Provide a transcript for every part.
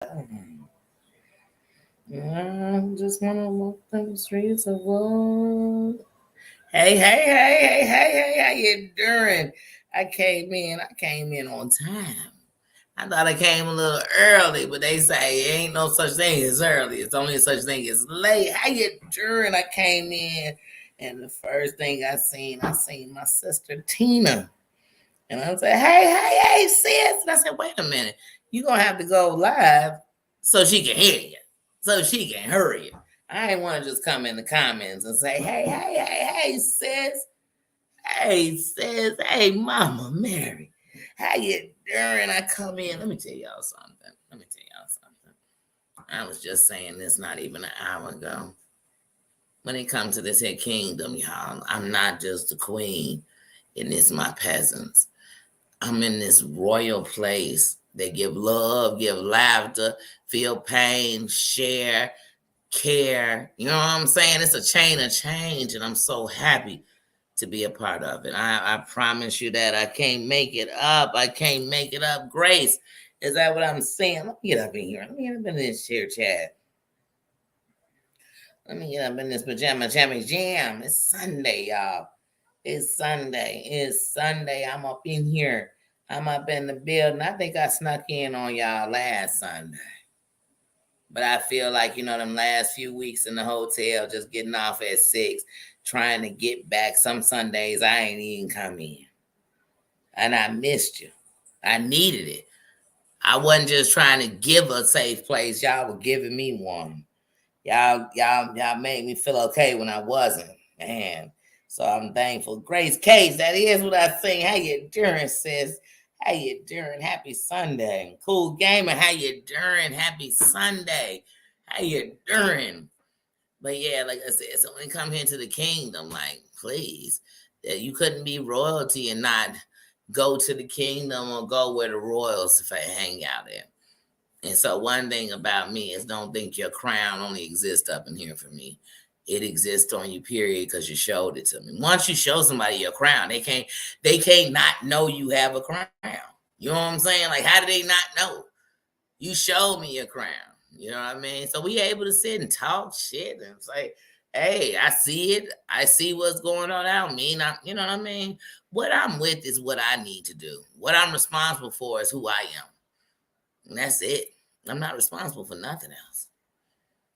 I just want to walk the streets of gold. Hey, hey, hey, hey, hey, hey, how you doing? I came in on time. I thought I came a little early, but they say ain't no such thing as early. It's only such thing as late. How you doing? I came in, and the first thing I seen my sister Tina. And I said, hey, hey, hey, sis. And I said, wait a minute. You're going to have to go live so she can hear you, so she can hurry you. I ain't want to just come in the comments and say, hey, hey, hey, hey, sis. Hey, sis. Hey, Mama Mary. How you doing? I come in. Let me tell y'all something. I was just saying this not even an hour ago. When it comes to this here kingdom, y'all, I'm not just the queen, and it's my peasants. I'm in this royal place. They give love, give laughter, feel pain, share, care. You know what I'm saying? It's a chain of change, and I'm so happy to be a part of it. I promise you that I can't make it up. I can't make it up. Grace, is that what I'm saying? Let me get up in here. Let me get up in this share chat. Let me get up in this pajama jammy jam. It's Sunday, y'all. It's Sunday. It's Sunday. I'm up in here. I'm up in the building. I think I snuck in on y'all last Sunday. But I feel like, them last few weeks in the hotel, just getting off at 6, trying to get back. Some Sundays I ain't even come in. And I missed you. I needed it. I wasn't just trying to give a safe place. Y'all were giving me one. Y'all made me feel okay when I wasn't. Man. So I'm thankful. Grace Case, that is what I think. How you doing, sis? How you doing? Happy Sunday. Cool Gamer, how you doing? Happy Sunday. How you doing? But yeah, like I said, so when it come here to the kingdom, like, please, that you couldn't be royalty and not go to the kingdom or go where the royals hang out at. And so one thing about me is don't think your crown only exists up in here for me. It exists on you, period, because you showed it to me. Once you show somebody your crown, they can't not know you have a crown. You know what I'm saying? Like, how do they not know? You showed me your crown. You know what I mean? So we able to sit and talk shit and say, hey, I see it. I see what's going on. I don't mean, you know what I mean? What I'm with is what I need to do. What I'm responsible for is who I am. And that's it. I'm not responsible for nothing else.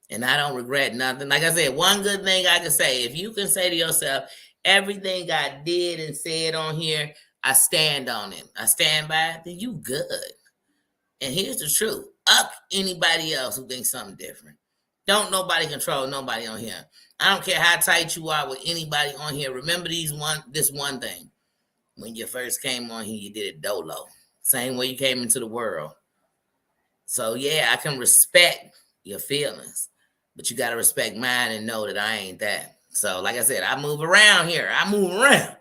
And I don't regret nothing. Like I said, one good thing I can say, if you can say to yourself, everything I did and said on here, I stand on it. I stand by it, then you good. And here's the truth. Up anybody else who thinks something different. Don't nobody control nobody on here. I don't care how tight you are with anybody on here. Remember this one thing. When you first came on here, you did it dolo. Same way you came into the world. So yeah, I can respect your feelings, but you got to respect mine and know that I ain't that. So like I said, I move around here. I move around.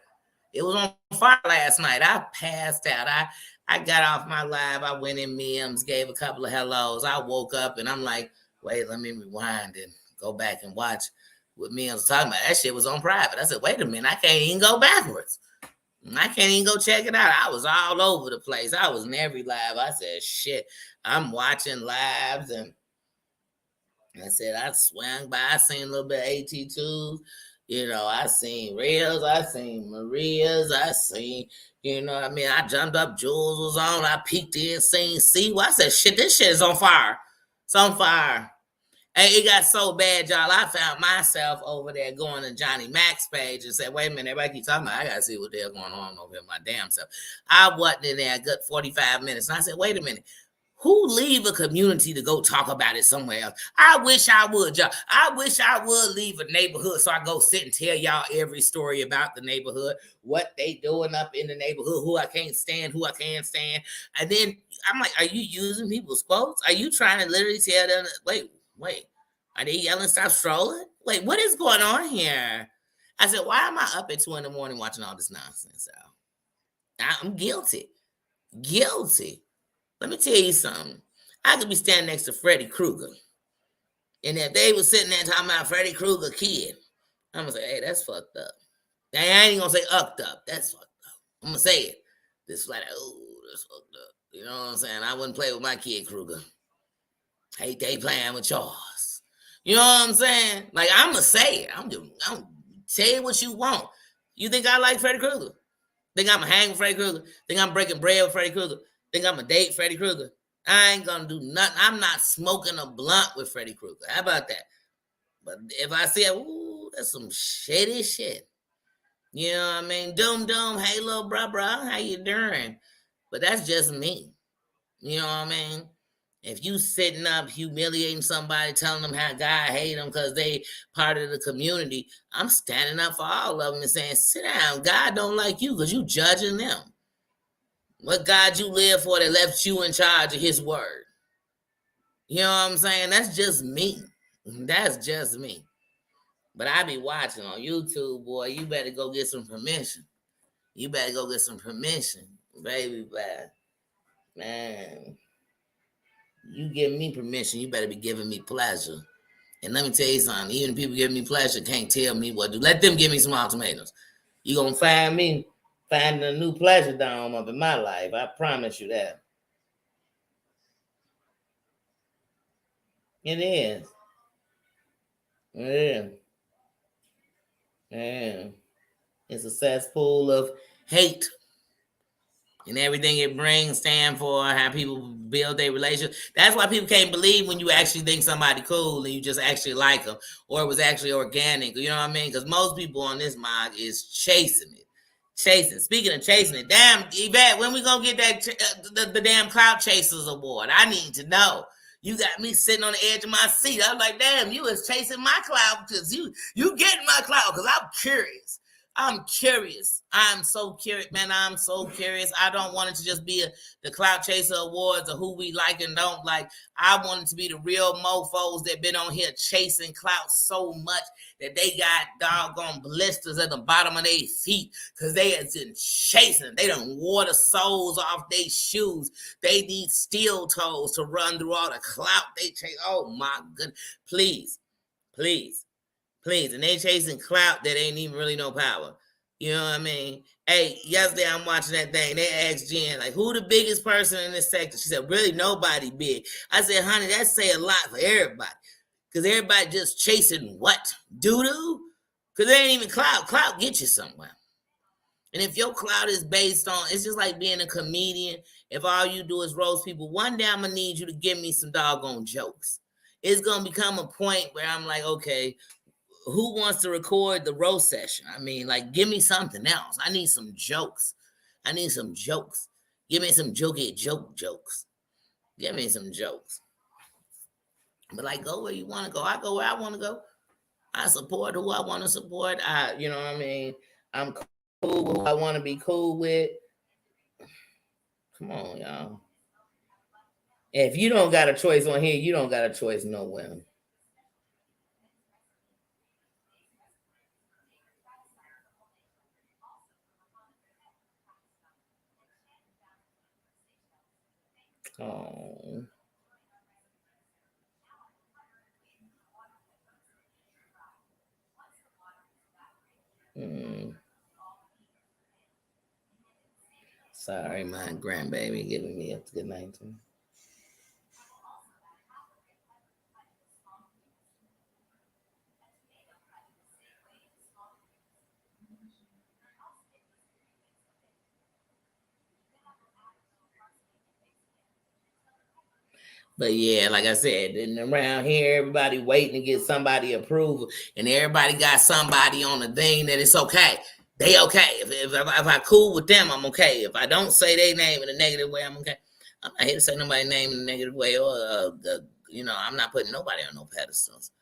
It was on fire last night. I passed out. I got off my live. I went in Mims, gave a couple of hellos. I woke up and I'm like, wait, let me rewind and go back and watch what Mims was talking about. That shit was on private. I said, wait a minute, I can't even go backwards. I can't even go check it out. I was all over the place. I was in every live. I said, shit, I'm watching lives. And I said, I swung by. I seen a little bit of AT2s. I seen Reels. I seen Maria's. I seen, I jumped up. Jules was on. I peeked in, seen C. Well, I said, shit, this shit is on fire. It's on fire. And it got so bad, y'all, I found myself over there going to Johnny Mac's page and said, wait a minute, everybody keep talking about I got to see what they're going on over here my damn self. I wasn't in there a good 45 minutes. And I said, wait a minute. Who leave a community to go talk about it somewhere else? I wish I would, y'all. I wish I would leave a neighborhood so I go sit and tell y'all every story about the neighborhood, what they doing up in the neighborhood, who I can't stand, who I can't stand. And then I'm like, are you using people's quotes? Are you trying to literally tell them, wait, are they yelling stop strolling? Wait, what is going on here? I said, why am I up at 2 a.m. watching all this nonsense? I'm guilty. Let me tell you something. I could be standing next to Freddy Krueger. And if they was sitting there talking about Freddy Krueger kid, I'm going to say, hey, that's fucked up. I ain't going to say ucked up. That's fucked up. I'm going to say it. This flat, oh, that's fucked up. You know what I'm saying? I wouldn't play with my kid Krueger. hate they playing with yours. You know what I'm saying? Like, I'm going to say it. I'm say what you want. You think I like Freddy Krueger? Think I'm hanging with Freddy Krueger? Think I'm breaking bread with Freddy Krueger? Think I'm a date Freddy Krueger? I ain't gonna do nothing. I'm not smoking a blunt with Freddy Krueger. How about that? But if I say, ooh, that's some shitty shit. You know what I mean? Doom, hey little bruh, how you doing? But that's just me. You know what I mean? If you sitting up humiliating somebody, telling them how God hate them because they part of the community, I'm standing up for all of them and saying, sit down. God don't like you because you judging them. What God you live for that left you in charge of his word? You know what I'm saying? That's just me. That's just me. But I be watching on YouTube, boy. You better go get some permission. You better go get some permission, baby. Man, you give me permission, you better be giving me pleasure. And let me tell you something. Even people giving me pleasure can't tell me what to do. Let them give me some ultimatums. You gonna find me finding a new pleasure dome up in my life. I promise you that. It is. It is. Yeah. It's a cesspool of hate. And everything it brings stand for how people build their relationship. That's why people can't believe when you actually think somebody cool and you just actually like them, or it was actually organic. You know what I mean? Because most people on this mod is chasing it. Chasing. Speaking of chasing it, damn, Yvette, when we gonna get that the damn Clout Chasers Award? I need to know. You got me sitting on the edge of my seat. I'm like, damn, you was chasing my clout because you getting my clout because I'm curious. I'm curious. I'm so curious, man. I'm so curious. I don't want it to just be the Clout Chaser Awards of who we like and don't like. I want it to be the real mofos that been on here chasing clout so much that they got doggone blisters at the bottom of their feet because they has been chasing. They done wore the soles off their shoes. They need steel toes to run through all the clout they chase. Oh my goodness. Please. And they chasing clout that ain't even really no power. You know what I mean? Hey, yesterday I'm watching that thing. They asked Jen, like, who the biggest person in this sector? She said, really nobody big. I said, honey, that say a lot for everybody. Because everybody just chasing what? Doo-doo? Because they ain't even clout. Clout get you somewhere. And if your clout is based on, it's just like being a comedian. If all you do is roast people, one day I'm going to need you to give me some doggone jokes. It's going to become a point where I'm like, okay, who wants to record the roast session? I mean, like, give me something else. I need some jokes. Give me some jokes. Give me some jokes. But like, go where you want to go. I go where I want to go. I support who I want to support. You know what I mean? I'm cool with who I want to be cool with. Come on, y'all. If you don't got a choice on here, you don't got a choice nowhere. Oh. Sorry, my grandbaby giving me a good night to me. But yeah, like I said, and around here, everybody waiting to get somebody approval, and everybody got somebody on the thing that it's okay. They okay. If I cool with them, I'm okay. If I don't say their name in a negative way, I'm okay. I'm not here to say nobody's name in a negative way, or I'm not putting nobody on no pedestals.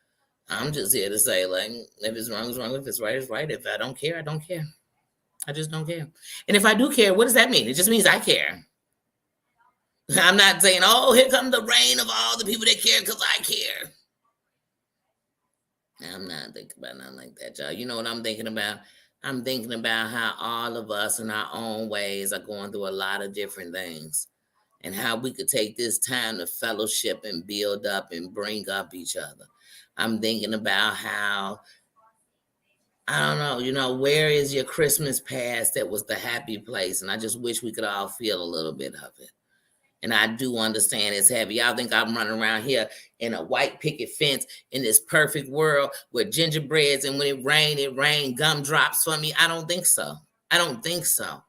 I'm just here to say, like, if it's wrong, it's wrong. If it's right, it's right. If I don't care, I don't care. I just don't care. And if I do care, what does that mean? It just means I care. I'm not saying, oh, here comes the reign of all the people that care because I care. I'm not thinking about nothing like that, y'all. You know what I'm thinking about? I'm thinking about how all of us in our own ways are going through a lot of different things and how we could take this time to fellowship and build up and bring up each other. I'm thinking about how, I don't know, where is your Christmas past that was the happy place? And I just wish we could all feel a little bit of it. And I do understand it's heavy. Y'all think I'm running around here in a white picket fence in this perfect world with gingerbreads, and when it rain, gumdrops for me? I don't think so. I don't think so.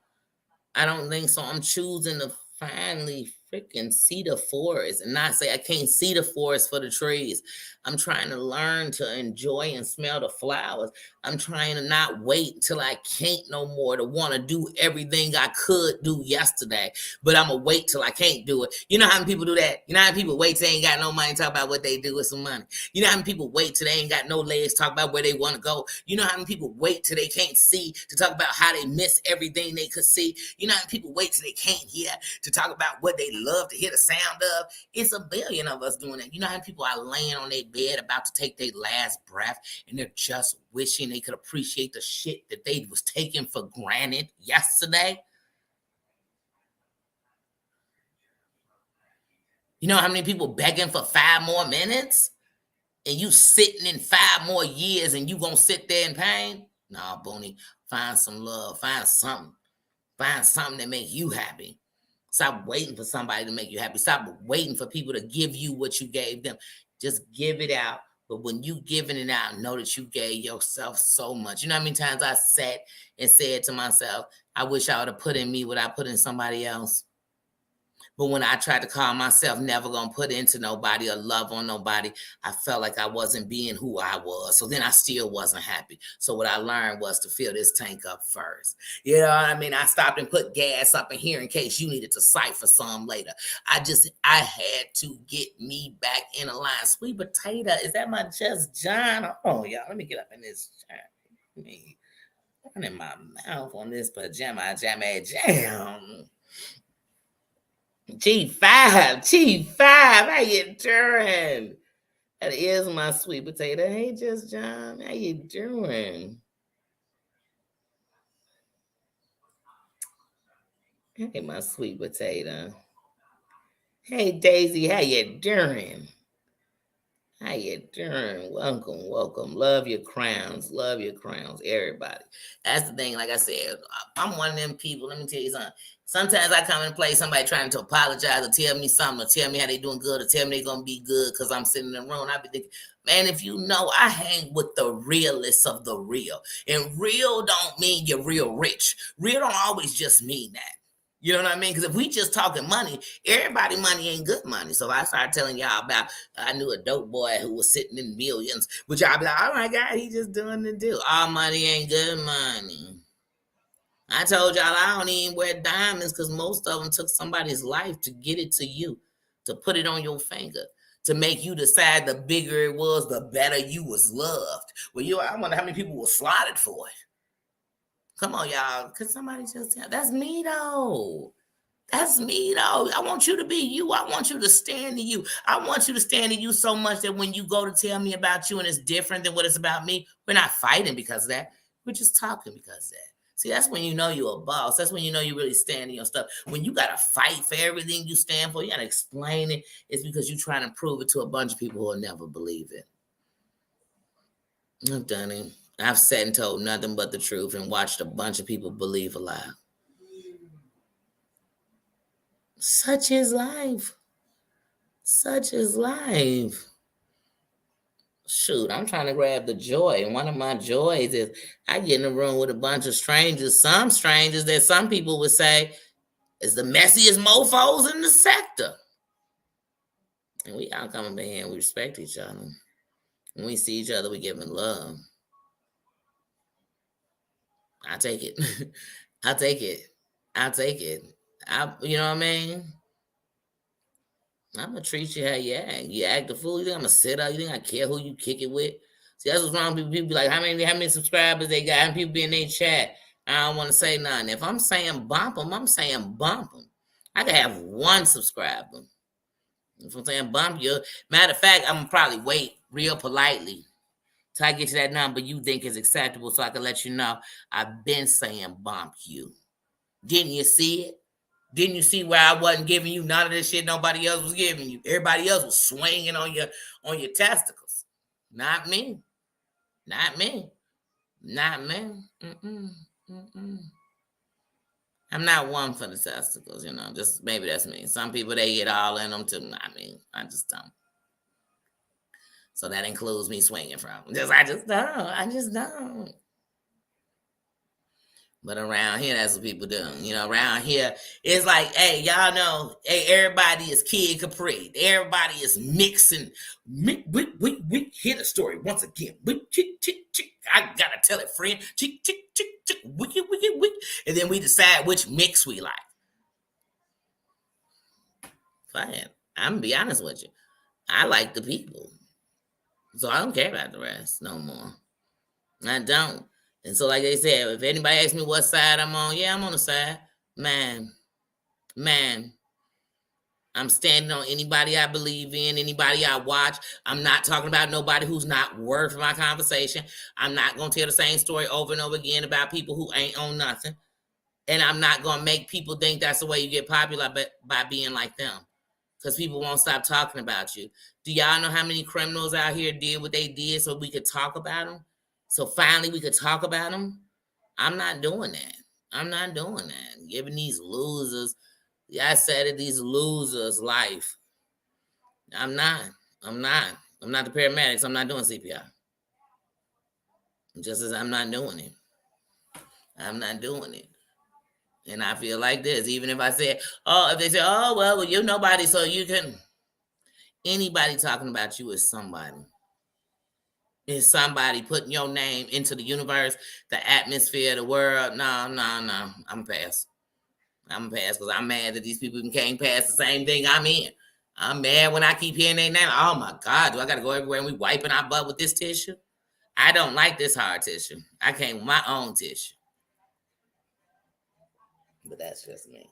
I don't think so. I'm choosing to finally freaking see the forest and not say I can't see the forest for the trees. I'm trying to learn to enjoy and smell the flowers. I'm trying to not wait till I can't no more to want to do everything I could do yesterday, but I'm going to wait till I can't do it. You know how many people do that? You know how many people wait till they ain't got no money, talk about what they do with some money? You know how many people wait till they ain't got no legs, talk about where they want to go? You know how many people wait till they can't see to talk about how they miss everything they could see? You know how many people wait till they can't hear to talk about what they love to hear the sound of? It's a billion of us doing that. You know how many people are laying on their bed about to take their last breath, and they're just wishing they could appreciate the shit that they was taking for granted yesterday? You know how many people begging for 5 more minutes? And you sitting in 5 more years and you gonna sit there in pain? Nah, Booney, find some love. Find something. Find something that make you happy. Stop waiting for somebody to make you happy. Stop waiting for people to give you what you gave them. Just give it out. But when you giving it out, know that you gave yourself so much. You know how many times I sat and said to myself, I wish I would have put in me what I put in somebody else. But when I tried to call myself never gonna put into nobody or love on nobody, I felt like I wasn't being who I was. So then I still wasn't happy. So what I learned was to fill this tank up first. You know what I mean? I stopped and put gas up in here in case you needed to cipher some later. I had to get me back in a line. Sweet potato, is that my Just John? Oh, y'all, let me get up in this chat. Let me running my mouth on this pajama jammy jam. G5, how you doing? That is my sweet potato. Hey, Just John, how you doing? Hey, my sweet potato. Hey, Daisy, how you doing? How you doing? Welcome. Love your crowns, everybody. That's the thing. Like I said, I'm one of them people. Let me tell you something. Sometimes I come and play somebody trying to apologize or tell me something or tell me how they doing good or tell me they're going to be good because I'm sitting in the room. I be thinking, man, if you know, I hang with the realists of the real. And real don't mean you're real rich. Real don't always just mean that. You know what I mean? Because if we just talking money, everybody money ain't good money. So if I start telling y'all about, I knew a dope boy who was sitting in millions, which y'all be like, oh my God, he just doing the deal. All money ain't good money. I told y'all I don't even wear diamonds because most of them took somebody's life to get it to you, to put it on your finger, to make you decide the bigger it was, the better you was loved. Well, I wonder how many people were slaughtered for it. Come on, y'all. Could somebody just tell? That's me, though. That's me, though. I want you to be you. I want you to stand in you. I want you to stand in you so much that when you go to tell me about you and it's different than what it's about me, we're not fighting because of that. We're just talking because of that. See, that's when you know you're a boss. That's when you know you really stand in your stuff. When you got to fight for everything you stand for, you got to explain it. It's because you're trying to prove it to a bunch of people who will never believe it. I've done it. I've sat and told nothing but the truth and watched a bunch of people believe a lie. Such is life. Such is life. Shoot, I'm trying to grab the joy. And one of my joys is I get in a room with a bunch of strangers, some strangers that some people would say is the messiest mofos in the sector. And we all come up in here and we respect each other. When we see each other, we give them love. I take it. I take it. I take it. You know what I mean? I'm gonna treat you how you act. You act the fool. You think I'm gonna sit up? You think I care who you kick it with? See, that's what's wrong. People be like, how many subscribers they got? How many people be in their chat? I don't want to say nothing. If I'm saying bump them, I'm saying bump them. I can have one subscriber. If I'm saying bump you, matter of fact, I'm gonna probably wait real politely till I get to that number you think is acceptable, so I can let you know I've been saying bump you. Didn't you see it? Didn't you see where I wasn't giving you none of this shit nobody else was giving you? Everybody else was swinging on your testicles. Not me. Not me. Not me. Mm-mm. Mm-mm. I'm not one for the testicles, just maybe that's me. Some people, they get all in them too. I just don't. So that includes me swinging from. I just don't. I just don't. But around here, that's what people do. Around here, it's like, hey, y'all know, hey, everybody is Kid Capri. Everybody is mixing. We hear the story once again. I gotta tell it, friend. Wiki. And then we decide which mix we like. Fine. I'm gonna be honest with you. I like the people. So I don't care about the rest no more. I don't. And so, like they said, if anybody asks me what side I'm on, yeah, I'm on the side. Man, I'm standing on anybody I believe in, anybody I watch. I'm not talking about nobody who's not worth my conversation. I'm not going to tell the same story over and over again about people who ain't on nothing. And I'm not going to make people think that's the way you get popular by being like them. Because people won't stop talking about you. Do y'all know how many criminals out here did what they did so we could talk about them? So finally we could talk about them? I'm not doing that. I'm not doing that. Giving these losers, I said it, these losers life. I'm not. I'm not the paramedics. I'm not doing CPR. Just as I'm not doing it. I'm not doing it. And I feel like this, even if I said, if they say, well, you're nobody, so you can. Anybody talking about you is somebody. Is somebody putting your name into the universe, the atmosphere, the world? No. I'm pass. I'm pass because I'm mad that these people even can't pass the same thing I'm in. I'm mad when I keep hearing their name. Oh my God, do I got to go everywhere and we wiping our butt with this tissue? I don't like this hard tissue. I came with my own tissue. But that's just me.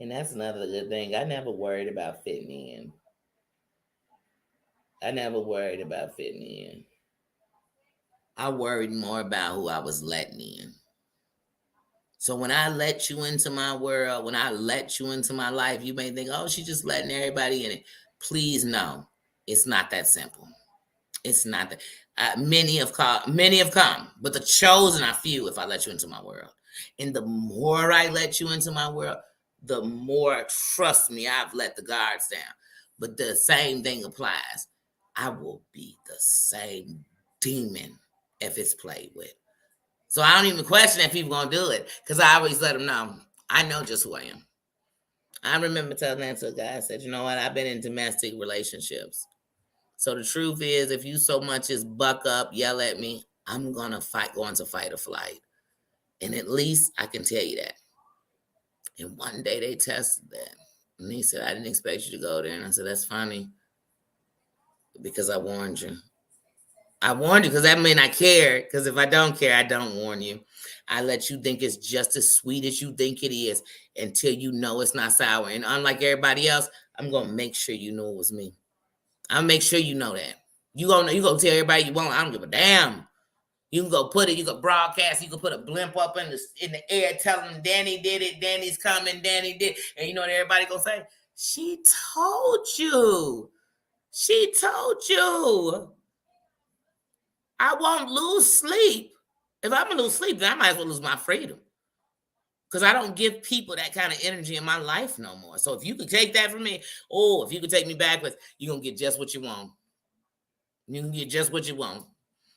And that's another good thing. I never worried about fitting in. I worried more about who I was letting in. So when I let you into my world, when I let you into my life, you may think, oh, she's just letting everybody in it. Please, no, it's not that simple. It's not that. Many have come, but the chosen are few if I let you into my world. And the more I let you into my world, the more, trust me, I've let the guards down. But the same thing applies. I will be the same demon if it's played with. So I don't even question if people gonna do it because I always let them know I know just who I am. I remember telling that to a guy. I said, you know what? I've been in domestic relationships. So the truth is, if you so much as buck up, yell at me, I'm gonna going to fight or flight. And at least I can tell you that. And one day they tested that. And he said, I didn't expect you to go there. And I said, that's funny. Because I warned you. I warned you because that meant I care. Because if I don't care, I don't warn you. I let you think it's just as sweet as you think it is until you know it's not sour. And unlike everybody else, I'm going to make sure you know it was me. I'll make sure you know that. You gonna tell everybody you want. I don't give a damn. You can go put it. You can broadcast. You can put a blimp up in the air, telling them Danny did it. Danny's coming. Danny did. And you know what everybody gonna say? She told you. She told you. I won't lose sleep. If I'm gonna lose sleep, then I might as well lose my freedom. Because I don't give people that kind of energy in my life no more. So if you could take that from me, if you could take me backwards, you're gonna get just what you want. You can get just what you want.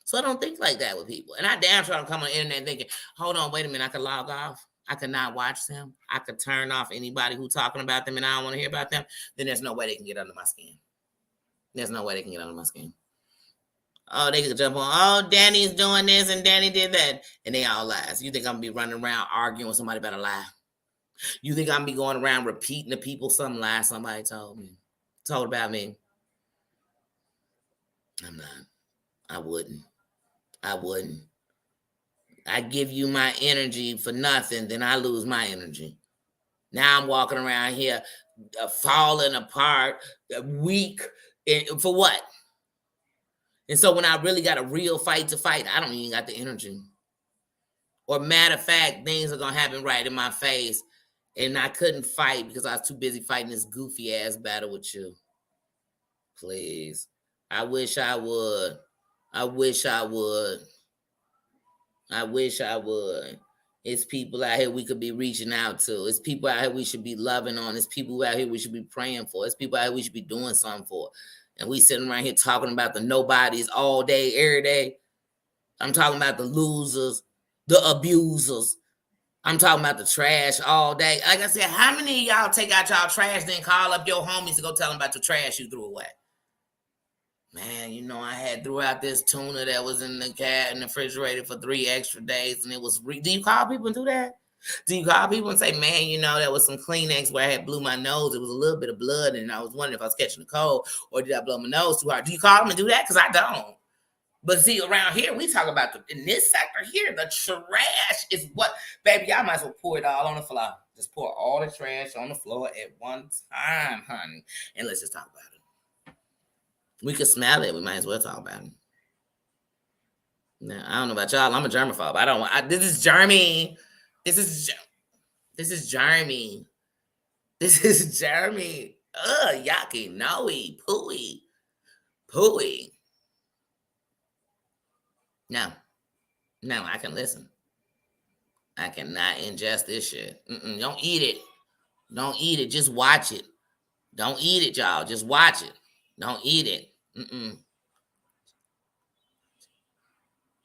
So I don't think like that with people. And I damn sure don't come on the internet thinking, hold on, wait a minute, I could log off. I could not watch them. I could turn off anybody who's talking about them and I don't want to hear about them. Then there's no way they can get under my skin. There's no way they can get under my skin. Oh, they could jump on, oh, Danny's doing this and Danny did that. And they all lies. You think I'm going to be running around arguing with somebody about a lie? You think I'm going to be going around repeating to people some lie somebody told about me? I'm not. I wouldn't. I give you my energy for nothing, then I lose my energy. Now I'm walking around here falling apart, weak, for what? And so when I really got a real fight to fight, I don't even got the energy. Or matter of fact, things are going to happen right in my face. And I couldn't fight because I was too busy fighting this goofy ass battle with you. Please. I wish I would. I wish I would. I wish I would. It's people out here we could be reaching out to. It's people out here we should be loving on. It's people out here we should be praying for. It's people out here we should be doing something for. And we sitting around here talking about the nobodies all day, every day. I'm talking about the losers, the abusers. I'm talking about the trash all day. Like I said, how many of y'all take out y'all trash, then call up your homies to go tell them about the trash you threw away? Man, you know, I had threw out this tuna that was in the refrigerator for 3 extra days, and it was. Do you call people and do that? Do you call people and say, man, you know, there was some Kleenex where I had blew my nose. It was a little bit of blood, and I was wondering if I was catching a cold or did I blow my nose too hard? Do you call them and do that? Because I don't. But see, around here, we talk about in this sector here, the trash is what, baby, y'all might as well pour it all on the floor. Just pour all the trash on the floor at one time, honey. And let's just talk about it. We could smell it. We might as well talk about it. Now, I don't know about y'all. I'm a germaphobe. This is Jeremy. This is Jeremy. This is Jeremy. Ugh, yucky, no-y, pooey. No, I can listen. I cannot ingest this shit. Don't eat it. Don't eat it. Just watch it. Don't eat it, y'all. Just watch it. Don't eat it.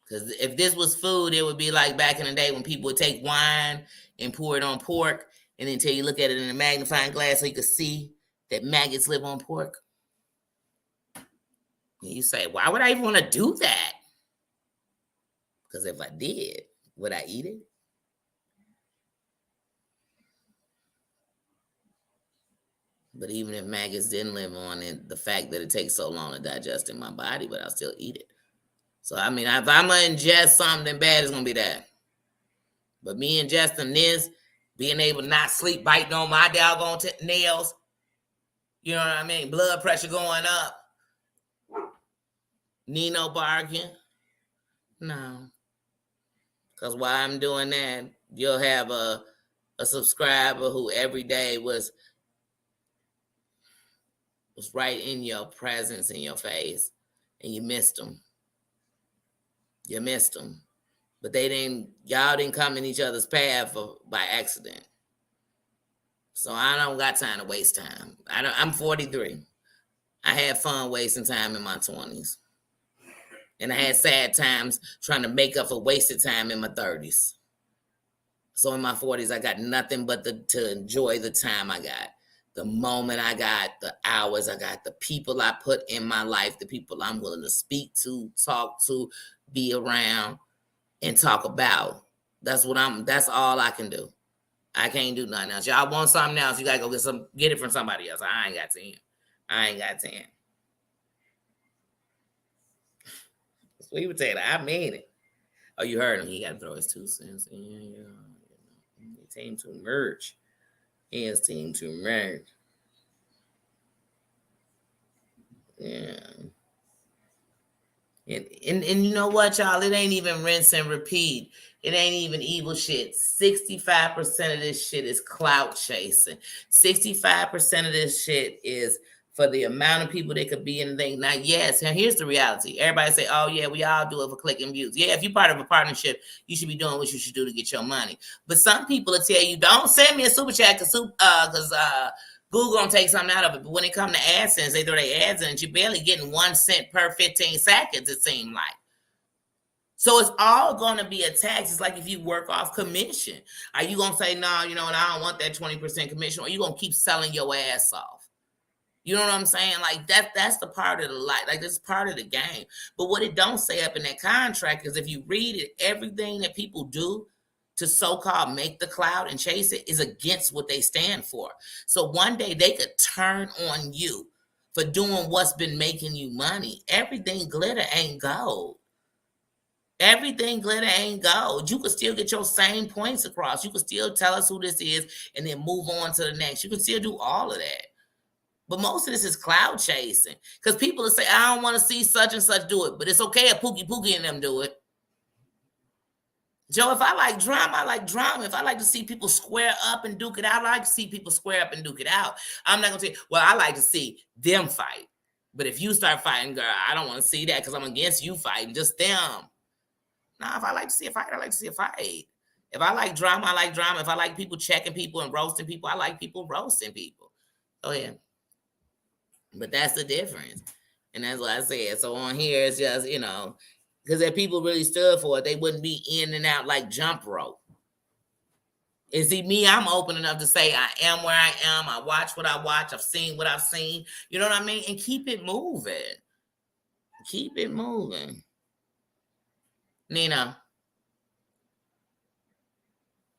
Because if this was food, it would be like back in the day when people would take wine and pour it on pork and then tell you look at it in a magnifying glass so you could see that maggots live on pork. And you say, why would I even want to do that? Because if I did, would I eat it? But even if maggots didn't live on it, the fact that it takes so long to digest in my body, but I'll still eat it. So, I mean, if I'm going to ingest something bad, it's going to be that. But me ingesting this, being able to not sleep, biting on my doggone nails, you know what I mean? Blood pressure going up. Nino barking. No. Because while I'm doing that, you'll have a subscriber who every day was right in your presence, in your face, and you missed them. You missed them. But y'all didn't come in each other's path by accident. So I don't got time to waste time. I'm 43. I had fun wasting time in my 20s. And I had sad times trying to make up for wasted time in my 30s. So in my 40s, I got nothing but to enjoy the time I got. The moment I got, the hours I got, the people I put in my life, the people I'm willing to speak to, talk to, be around, and talk about. That's all I can do. I can't do nothing else. Y'all want something else, you gotta go get it from somebody else. I ain't got 10. Sweet potato, I mean it. Oh, you heard him. He got to throw his 2 cents in. He team to merge. His team to merge. Yeah. And you know what, y'all? It ain't even rinse and repeat. It ain't even evil shit. 65% of this shit is clout chasing. 65% of this shit is for the amount of people that could be in the thing. Now, yes, and here's the reality. Everybody say, oh, yeah, we all do it for clicking views. Yeah, if you're part of a partnership, you should be doing what you should do to get your money. But some people will tell you, don't send me a super chat because Google gonna take something out of it. But when it comes to AdSense, they throw their ads in and you're barely getting 1 cent per 15 seconds, it seems like. So it's all going to be a tax. It's like if you work off commission. Are you going to say, no, you know what, I don't want that 20% commission, or you going to keep selling your ass off? You know what I'm saying? Like that's the part of the life. Like that's part of the game. But what it don't say up in that contract is if you read it, everything that people do to so-called make the cloud and chase it is against what they stand for. So one day they could turn on you for doing what's been making you money. Everything glitter ain't gold. Everything glitter ain't gold. You could still get your same points across. You could still tell us who this is and then move on to the next. You can still do all of that. But most of this is cloud chasing. Because people will say, I don't want to see such and such do it. But it's okay if Pookie and them do it. Joe, if I like drama, I like drama. If I like to see people square up and duke it out, I like to see people square up and duke it out. I'm not going to say, well, I like to see them fight. But if you start fighting, girl, I don't want to see that because I'm against you fighting, just them. Nah, if I like to see a fight, I like to see a fight. If I like drama, I like drama. If I like people checking people and roasting people, I like people roasting people. Oh, yeah. But that's the difference. And that's what I said. So on here, it's just, because if people really stood for it, they wouldn't be in and out like jump rope. And see, me, I'm open enough to say I am where I am. I watch what I watch. I've seen what I've seen. You know what I mean? And keep it moving. Keep it moving. Nina.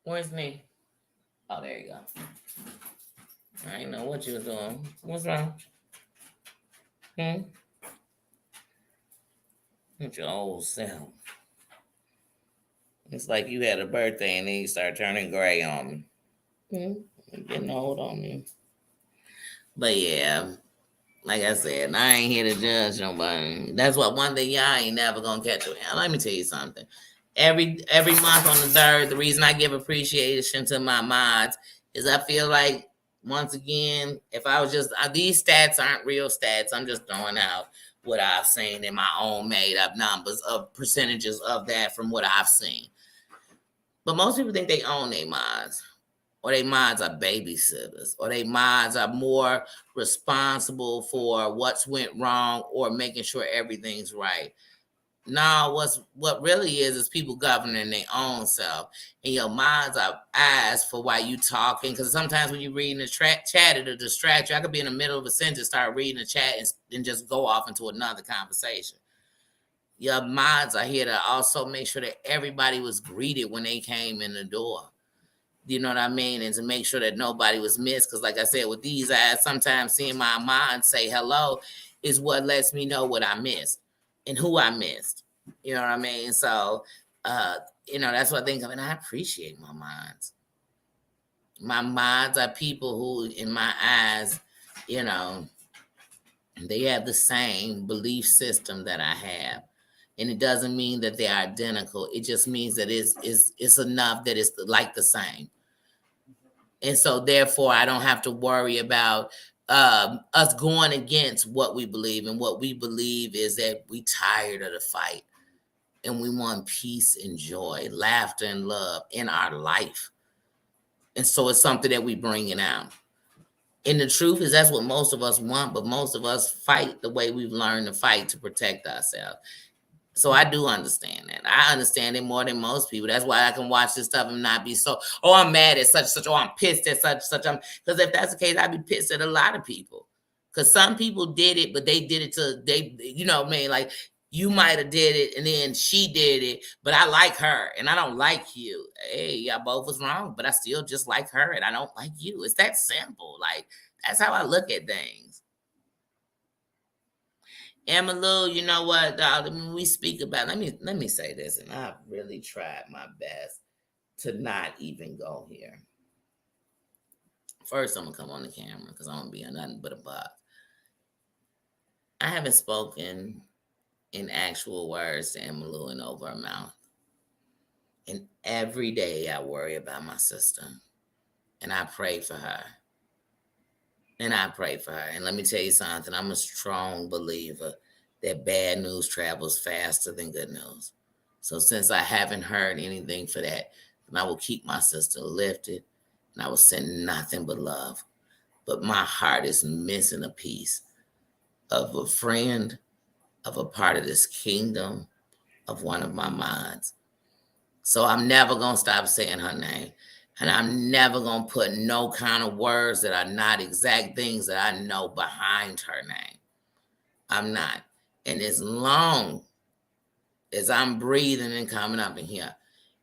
Where's me? Oh, there you go. I didn't know what you was doing. What's wrong? With your old self. It's like you had a birthday and then you start turning gray on me. You're getting old on me. But yeah, like I said, I ain't here to judge nobody. That's what one thing y'all ain't never gonna catch you. Let me tell you something. Every month on the 3rd, the reason I give appreciation to my mods is I feel like, once again, if I was just these stats aren't real stats. I'm just throwing out what I've seen in my own made up numbers of percentages of that from what I've seen. But most people think they own their mods, or their mods are babysitters, or their mods are more responsible for what's went wrong or making sure everything's right. No, what really is people governing their own self, and your mods are eyes for why you talking. Because sometimes when you reading the chat, it'll distract you. I could be in the middle of a sentence, start reading the chat, and just go off into another conversation. Your mods are here to also make sure that everybody was greeted when they came in the door. You know what I mean? And to make sure that nobody was missed. Because like I said, with these eyes, sometimes seeing my mods say hello is what lets me know what I missed and who I missed. You know what I mean? So, that's what I think of. And I appreciate my mods. My mods are people who, in my eyes, they have the same belief system that I have. And it doesn't mean that they're identical. It just means that it's enough that it's like the same. And so therefore, I don't have to worry about us going against what we believe. And what we believe is that we tired of the fight. And we want peace and joy, laughter and love in our life. And so it's something that we bring it out. And the truth is that's what most of us want, but most of us fight the way we've learned to fight to protect ourselves. So I do understand that. I understand it more than most people. That's why I can watch this stuff and not be so, I'm mad at such and such, I'm pissed at such and such. Because if that's the case, I'd be pissed at a lot of people. Because some people did it, but they did it you know what I mean? Like, you might have did it and then she did it, but I like her and I don't like you. Hey, y'all both was wrong, but I still just like her and I don't like you. It's that simple. Like, that's how I look at things. Emma Lou, you know what, dog? When we speak about, let me say this, and I've really tried my best to not even go here. First, I'm gonna come on the camera because I'm gonna be on nothing but a buck. I haven't spoken in actual words to Emma Lou in over a month. And every day I worry about my sister. And I pray for her. And I pray for her. And let me tell you something. I'm a strong believer that bad news travels faster than good news. So since I haven't heard anything for that, I will keep my sister lifted. And I will send nothing but love. But my heart is missing a piece of a friend, of a part of this kingdom, of one of my mods. So I'm never going to stop saying her name. And I'm never going to put no kind of words that are not exact things that I know behind her name. I'm not. And as long as I'm breathing and coming up in here,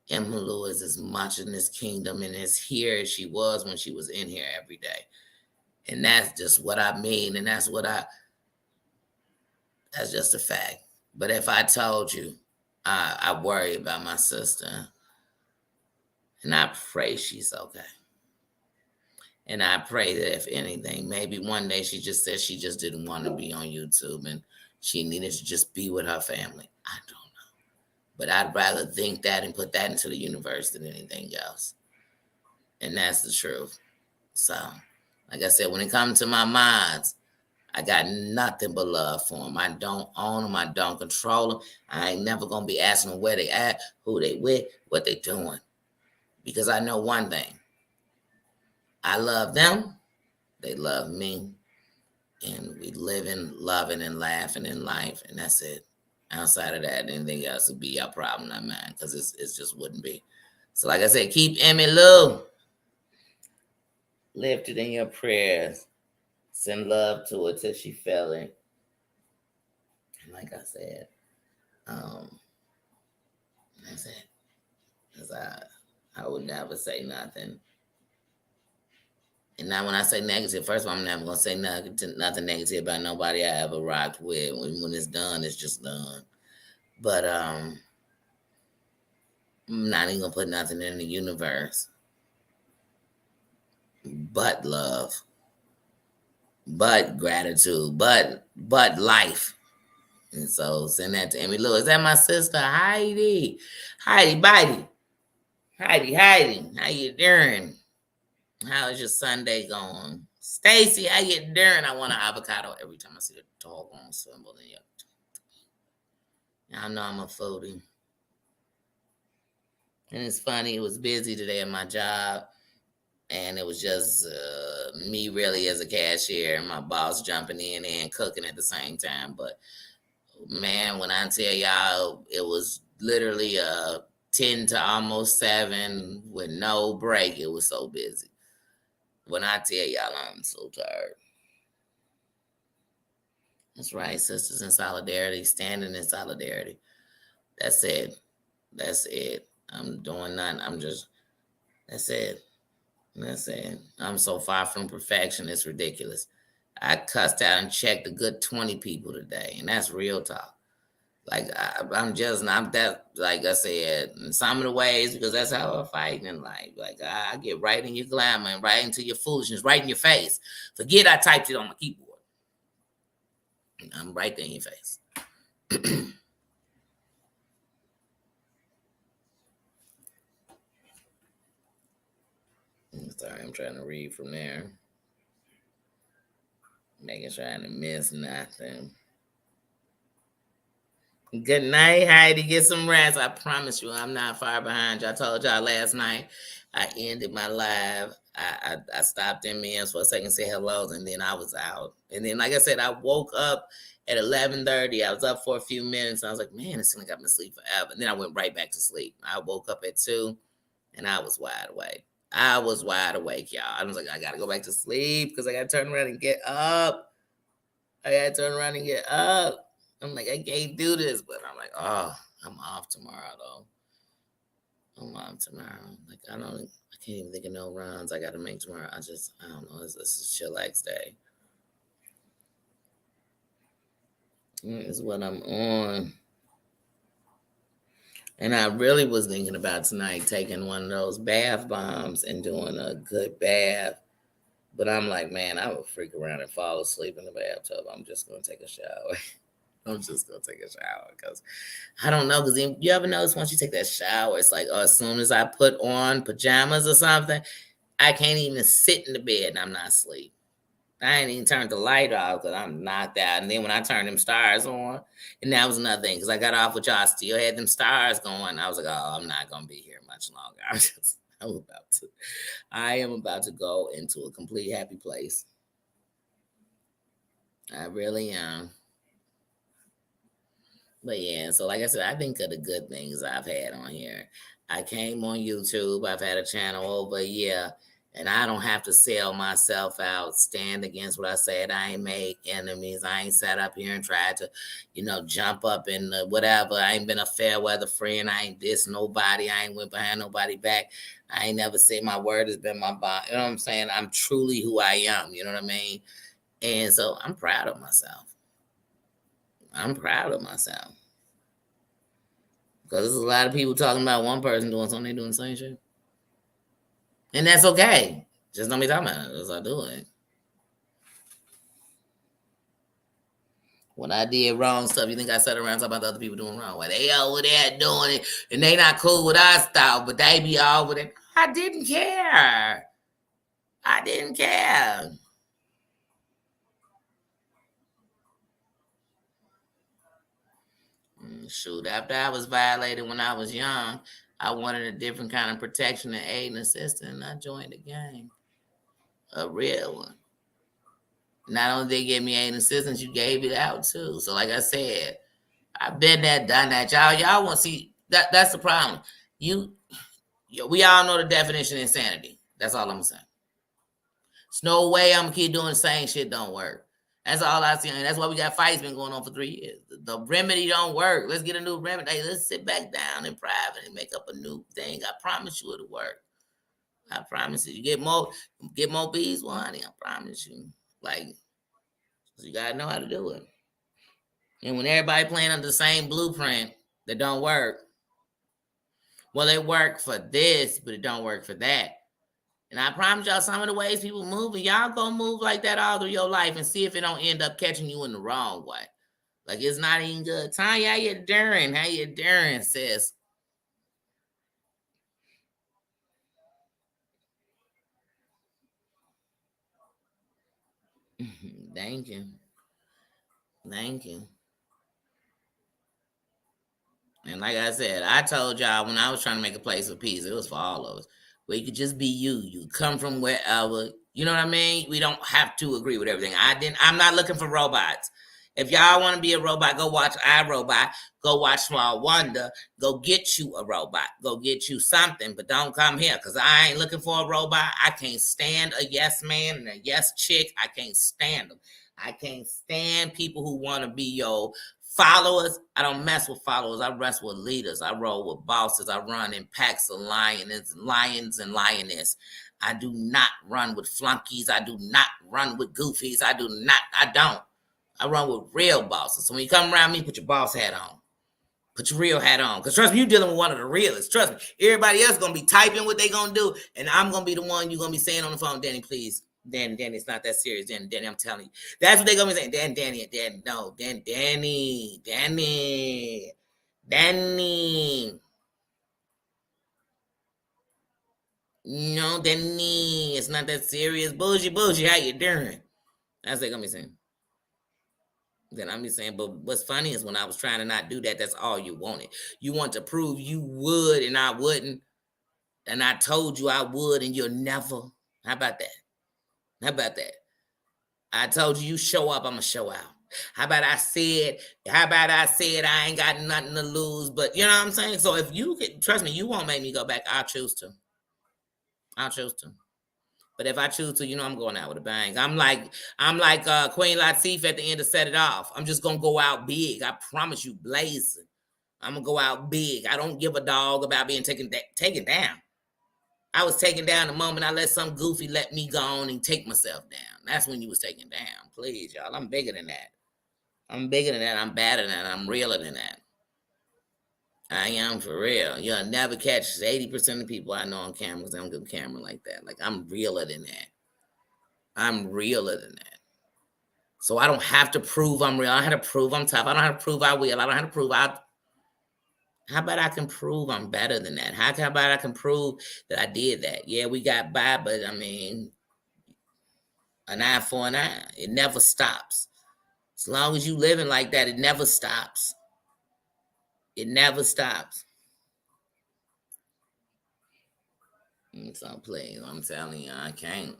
Emma Lou is as much in this kingdom and as here as she was when she was in here every day. And that's just what I mean. And that's just a fact. But if I told you, I worry about my sister. And I pray she's okay. And I pray that if anything, maybe one day she just said she just didn't want to be on YouTube and she needed to just be with her family. I don't know. But I'd rather think that and put that into the universe than anything else. And that's the truth. So, like I said, when it comes to my mods, I got nothing but love for them. I don't own them. I don't control them. I ain't never going to be asking them where they at, who they with, what they doing. Because I know one thing. I love them. They love me. And we living, loving, and laughing in life. And that's it. Outside of that, anything else would be your problem, not mine. Because it just wouldn't be. So like I said, keep Emmy Lou lifted in your prayers. Send love to her till she feel it. And like I said, that's it. Because I would never say nothing. And now when I say negative, first of all, I'm never going to say nothing negative about nobody I ever rocked with. When it's done, it's just done. But I'm not even going to put nothing in the universe but love, but gratitude, but life. And so send that to Emmy Lou. Is that my sister Heidi? Heidi Bitey. Heidi. How you doing? How's your Sunday going? Stacy, how you doing? I want an avocado every time I see the doggone symbol in your. Y'all know I'm a foodie. And it's funny, it was busy today at my job. And it was just me really as a cashier and my boss jumping in and cooking at the same time. But man, when I tell y'all, it was literally 10 to almost 7 with no break. It was so busy. When I tell y'all, I'm so tired. That's right, sisters in solidarity, standing in solidarity. That's it. That's it. I'm doing nothing. That's it. That's it. I'm so far from perfection. It's ridiculous. I cussed out and checked a good 20 people today, and that's real talk. Like I'm just not that. Like I said, in some of the ways, because that's how I fight in life. Like I get right in your glamour and right into your foolishness, right in your face. Forget I typed it on my keyboard. I'm right there in your face. Sorry, I'm trying to read from there. Making sure I didn't miss nothing. Good night, Heidi. Get some rest. I promise you, I'm not far behind you. I told y'all last night I ended my live. I stopped in Men's for a second, say hellos, and then I was out. And then, like I said, I woke up at 11:30. I was up for a few minutes. I was like, man, it's gonna got me to sleep forever. And then I went right back to sleep. I woke up at 2, and I was wide awake. I was wide awake, y'all. I was like, I gotta go back to sleep because I gotta turn around and get up. I'm like, I can't do this, but I'm like, oh, I'm off tomorrow though. I'm off tomorrow. Like I can't even think of no runs I got to make tomorrow. I don't know. This is chillax day. Is what I'm on. And I really was thinking about tonight taking one of those bath bombs and doing a good bath. But I'm like, man, I would freak around and fall asleep in the bathtub. I'm just going to take a shower. I'm just going to take a shower because I don't know. Because you ever notice once you take that shower, it's like, as soon as I put on pajamas or something, I can't even sit in the bed and I'm not asleep. I ain't even turned the light off because I'm knocked out. And then when I turned them stars on, and that was another thing because I got off with y'all, still had them stars going. I was like, oh, I'm not going to be here much longer. I am about to go into a complete happy place. I really am. But yeah, so like I said, I think of the good things I've had on here. I came on YouTube. I've had a channel over a year, and I don't have to sell myself out, stand against what I said. I ain't made enemies. I ain't sat up here and tried to, jump up in whatever. I ain't been a fair weather friend. I ain't dissed nobody. I ain't went behind nobody back. I ain't never said my word has been my bond. You know what I'm saying? I'm truly who I am. You know what I mean? And so I'm proud of myself. I'm proud of myself. Because there's a lot of people talking about one person doing something, they doing the same shit. And that's okay. Just don't be talking about it as I do it. When I did wrong stuff, you think I sat around talking about the other people doing wrong? Well, they over there doing it, and they not cool with our style, but they be all with it. I didn't care. I didn't care. Shoot, after I was violated when I was young, I wanted a different kind of protection and aid and assistance, and I joined the gang. A real one. Not only they gave me aid and assistance, you gave it out too. So, like I said, I've been there, done that. Y'all want to see that? That's the problem. We all know the definition of insanity. That's all I'm saying. There's no way I'm gonna keep doing the same shit. Don't work. That's all I see. And that's why we got fights been going on for 3 years. The remedy don't work. Let's get a new remedy. Hey, let's sit back down in private and make up a new thing. I promise you it'll work. I promise you. You get more bees with honey. I promise you. Like, you gotta know how to do it. And when everybody playing under the same blueprint that don't work, well, it worked for this, but it don't work for that. And I promise y'all, some of the ways people move, and y'all gonna move like that all through your life and see if it don't end up catching you in the wrong way. Like, it's not even good. Tanya, how you doing? How you doing, sis? Thank you. Thank you. And like I said, I told y'all when I was trying to make a place of peace, it was for all of us. Where you could just be you. You come from wherever. You know what I mean? We don't have to agree with everything. I'm not looking for robots. If y'all want to be a robot, go watch iRobot. Go watch Small Wonder. Go get you a robot. Go get you something, but don't come here because I ain't looking for a robot. I can't stand a yes man and a yes chick. I can't stand them. I can't stand people who want to be your followers. I don't mess with followers. I rest with leaders. I roll with bosses. I run in packs of lions and lioness. I do not run with flunkies. I do not run with goofies. I don't. I run with real bosses. So when you come around me, put your boss hat on. Put your real hat on. Because trust me, you're dealing with one of the realists. Trust me. Everybody else is going to be typing what they going to do. And I'm going to be the one you're going to be saying on the phone, Danny, please. Danny, it's not that serious. Danny, I'm telling you. That's what they're going to be saying. Danny. No, Danny, it's not that serious. Bougie, how you doing? That's what they're going to be saying. Then I'm just saying, but what's funny is when I was trying to not do that, that's all you wanted. You want to prove you would and I wouldn't. And I told you I would and you'll never. How about that? I told you show up, I'm going to show out. How about I said I ain't got nothing to lose, but you know what I'm saying? So if you can, trust me, you won't make me go back. I'll choose to. But if I choose to, I'm going out with a bang. I'm like Queen Latifah at the end of Set It Off. I'm just going to go out big. I promise you, blazing. I'm going to go out big. I don't give a dog about being taken down. I was taken down the moment I let some goofy let me go on and take myself down. That's when you was taken down. Please, y'all. I'm bigger than that. I'm bigger than that. I'm badder than that. I'm realer than that. I am for real. You'll never catch 80% of people I know on camera because I don't give a camera like that. Like, I'm realer than that. So I don't have to prove I'm real. I don't have to prove I'm tough. I don't have to prove I will. I don't have to prove How about I can prove I'm better than that? How about I can prove that I did that? Yeah, we got by, but I mean, an eye for an eye. It never stops. As long as you living like that, it never stops. It never stops. So please, I'm telling you, I can't.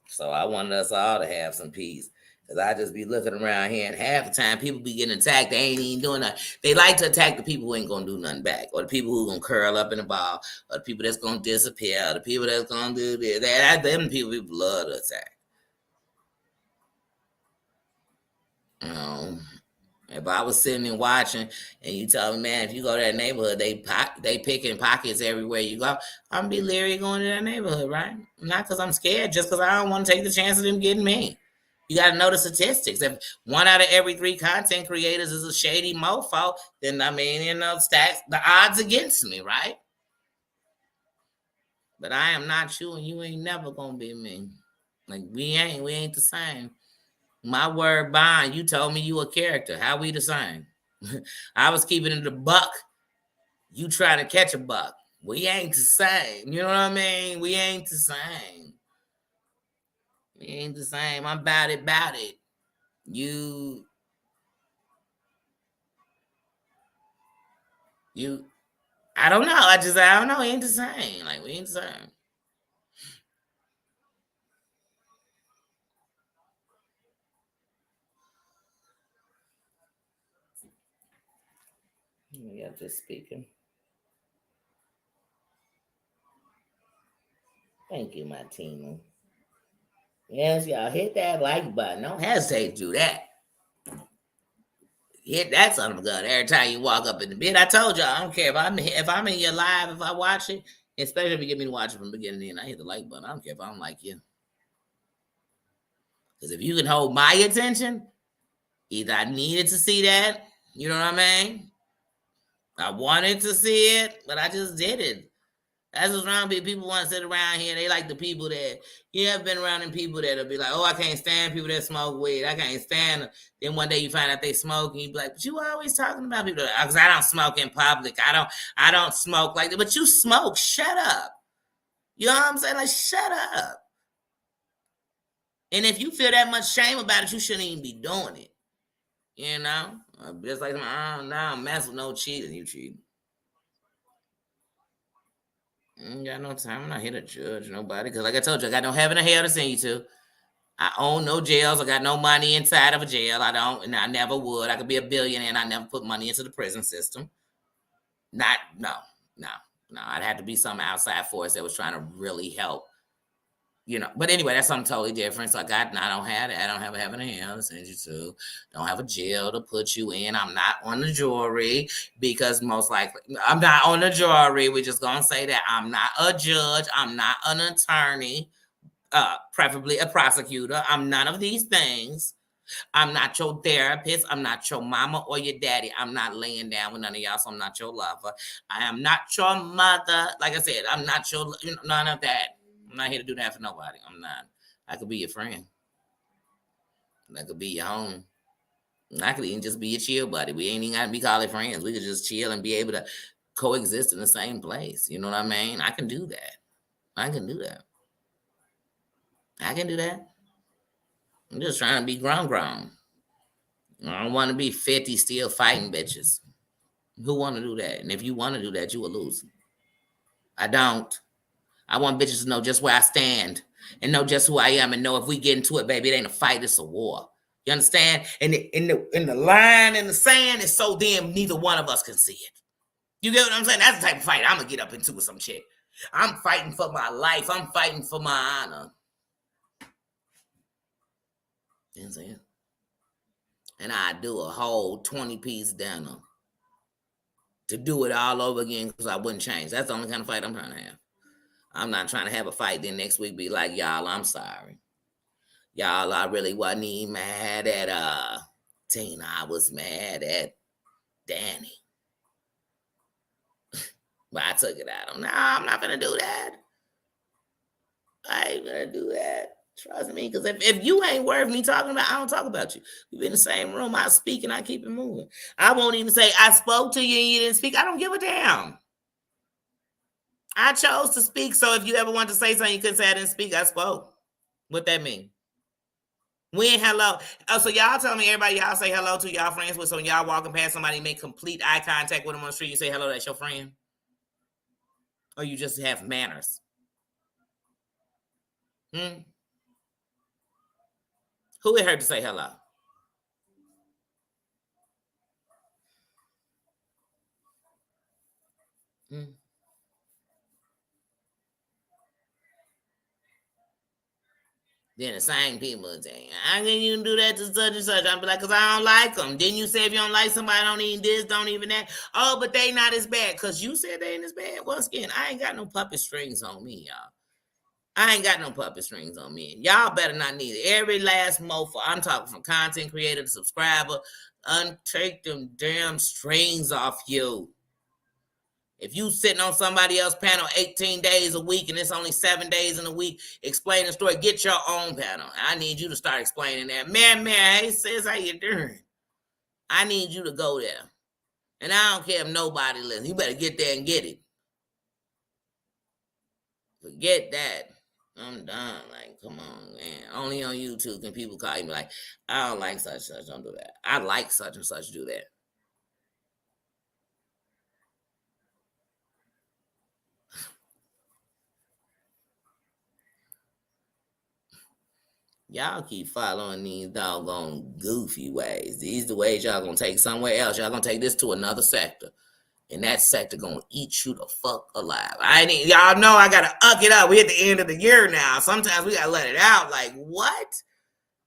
So I wanted us all to have some peace. Because I just be looking around here, and half the time people be getting attacked. They ain't even doing that. They like to attack the people who ain't going to do nothing back, or the people who going to curl up in a ball, or the people that's going to disappear, or the people that's going to do this. Them people love to attack. If I was sitting and watching, and you tell me, man, if you go to that neighborhood, they picking pockets everywhere you go, I'm be leery going to that neighborhood, right? Not because I'm scared, just because I don't want to take the chance of them getting me. You got to know the statistics. If 1 out of every 3 content creators is a shady mofo, then I mean, stats, the odds against me, right? But I am not you, and you ain't never gonna be me. Like we ain't the same. My word bond, you told me you a character. How we the same? I was keeping it a buck. You trying to catch a buck. We ain't the same. You know what I mean? We ain't the same. I'm about it. You, you, I don't know. I don't know. We ain't the same. Like, we ain't the same. Yeah, just speaking. Thank you, my team. Yes, y'all hit that like button. Don't hesitate to do that. Hit that son of a gun every time you walk up in the bed. I told y'all, I don't care if I'm in your live, if I watch it, especially if you get me to watch it from beginning to end, I hit the like button. I don't care if I don't like you. Because if you can hold my attention, either I needed to see that, you know what I mean? I wanted to see it, but I just did it. That's what's wrong. People want to sit around here. They like the people that you have been around, and people that'll be like, "Oh, I can't stand people that smoke weed. I can't stand them." Then one day you find out they smoke, and you be like, "But you always talking about people." Because I don't smoke in public. I don't smoke like that. But you smoke. Shut up. You know what I'm saying? Like, shut up. And if you feel that much shame about it, you shouldn't even be doing it. You know, just like I don't know, mess with no cheating. You cheating. I ain't got no time. I'm not here to judge nobody. Because, like I told you, I got no heaven or hell to send you to. I own no jails. I got no money inside of a jail. I don't, and I never would. I could be a billionaire, and I never put money into the prison system. Not, no, no, no. I'd have to be some outside force that was trying to really help. You know, but anyway, that's something totally different. So I don't have that. I don't have a heaven and hell to send you to. Don't have a jail to put you in. I'm not on the jury because most likely I'm not on the jury. We're just gonna say that I'm not a judge. I'm not an attorney. Preferably a prosecutor. I'm none of these things. I'm not your therapist. I'm not your mama or your daddy. I'm not laying down with none of y'all, so I'm not your lover. I am not your mother. Like I said, I'm not your, none of that. I'm not here to do that for nobody. I'm not. I could be your friend. I could be your home. I could even just be your chill buddy. We ain't even got to be calling friends. We could just chill and be able to coexist in the same place. You know what I mean? I can do that. I can do that. I can do that. I'm just trying to be grown. I don't want to be 50 still fighting bitches. Who want to do that? And if you want to do that, you will lose. I don't. I want bitches to know just where I stand and know just who I am and know if we get into it, baby, it ain't a fight, it's a war. You understand? And in the line in the sand is so damn neither one of us can see it. You get what I'm saying? That's the type of fight I'm gonna get up into with some chick. I'm fighting for my life. I'm fighting for my honor. You know what I'm saying? And I do a whole 20-piece dinner to do it all over again because I wouldn't change. That's the only kind of fight I'm trying to have. I'm not trying to have a fight then next week be like, y'all, I'm sorry. Y'all, I really wasn't even mad at Tina. I was mad at Danny. But I took it out. No, I'm not gonna do that. I ain't gonna do that. Trust me, because if you ain't worth me talking about, I don't talk about you. We be in the same room. I speak and I keep it moving. I won't even say I spoke to you and you didn't speak. I don't give a damn. I chose to speak. So if you ever want to say something you couldn't say I didn't speak, I spoke. What that mean? When hello. Oh, so y'all tell me everybody y'all say hello to y'all friends with. So when y'all walking past somebody, make complete eye contact with them on the street, you say hello, that's your friend? Or you just have manners? Who it hurt to say hello? Then the same people say, how can you do that to such and such? I'll be like, because I don't like them. Didn't you say if you don't like somebody, don't even this, don't even that? Oh, but they not as bad. Because you said they ain't as bad. Once again, I ain't got no puppet strings on me, y'all. I ain't got no puppet strings on me. Y'all better not need it. Every last mofo, I'm talking from content creator to subscriber, take them damn strings off you. If you sitting on somebody else's panel 18 days a week and it's only 7 days in a week explaining the story, get your own panel. I need you to start explaining that. Man, hey sis, how you doing? I need you to go there. And I don't care if nobody listens. You better get there and get it. Forget that. I'm done. Like, come on, man. Only on YouTube can people call you like, I don't like such and such. Don't do that. I like such and such. Do that. Y'all keep following these doggone goofy ways. These the ways y'all gonna take somewhere else. Y'all gonna take this to another sector. And that sector gonna eat you the fuck alive. Y'all know I gotta uck it up. We at the end of the year now. Sometimes we gotta let it out. Like, what?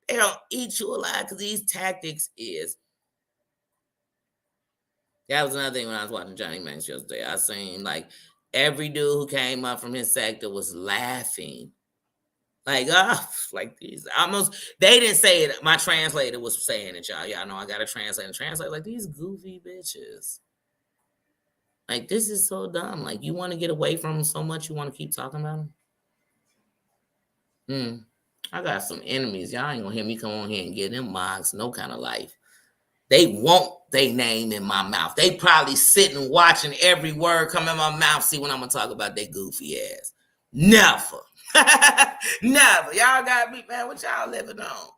They don't eat you alive because these tactics is. That was another thing when I was watching Johnny Max yesterday. I seen like every dude who came up from his sector was laughing. Like, like these almost they didn't say it. My translator was saying it, y'all. Y'all know I got to translate like these goofy bitches. Like, this is so dumb. Like, you want to get away from them so much, you want to keep talking about them. I got some enemies. Y'all ain't gonna hear me come on here and get them mogs no kind of life. They want their name in my mouth. They probably sitting watching every word come in my mouth. See when I'm gonna talk about their goofy ass. Never. Never. Y'all got me, man. What y'all living on?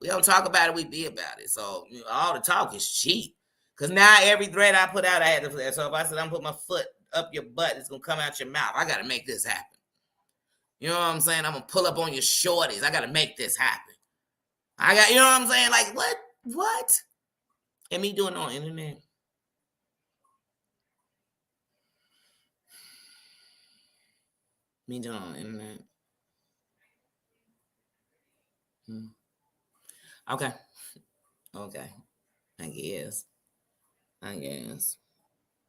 We don't talk about it, we be about it. So all the talk is cheap. Cause now every thread I put out, I had to play. So if I said I'm putting my foot up your butt, it's gonna come out your mouth. I gotta make this happen. You know what I'm saying? I'm gonna pull up on your shorties. I gotta make this happen. You know what I'm saying? Like, what? What? And me doing it on the internet. Me doing it on the internet. Okay. Okay. I guess. I guess.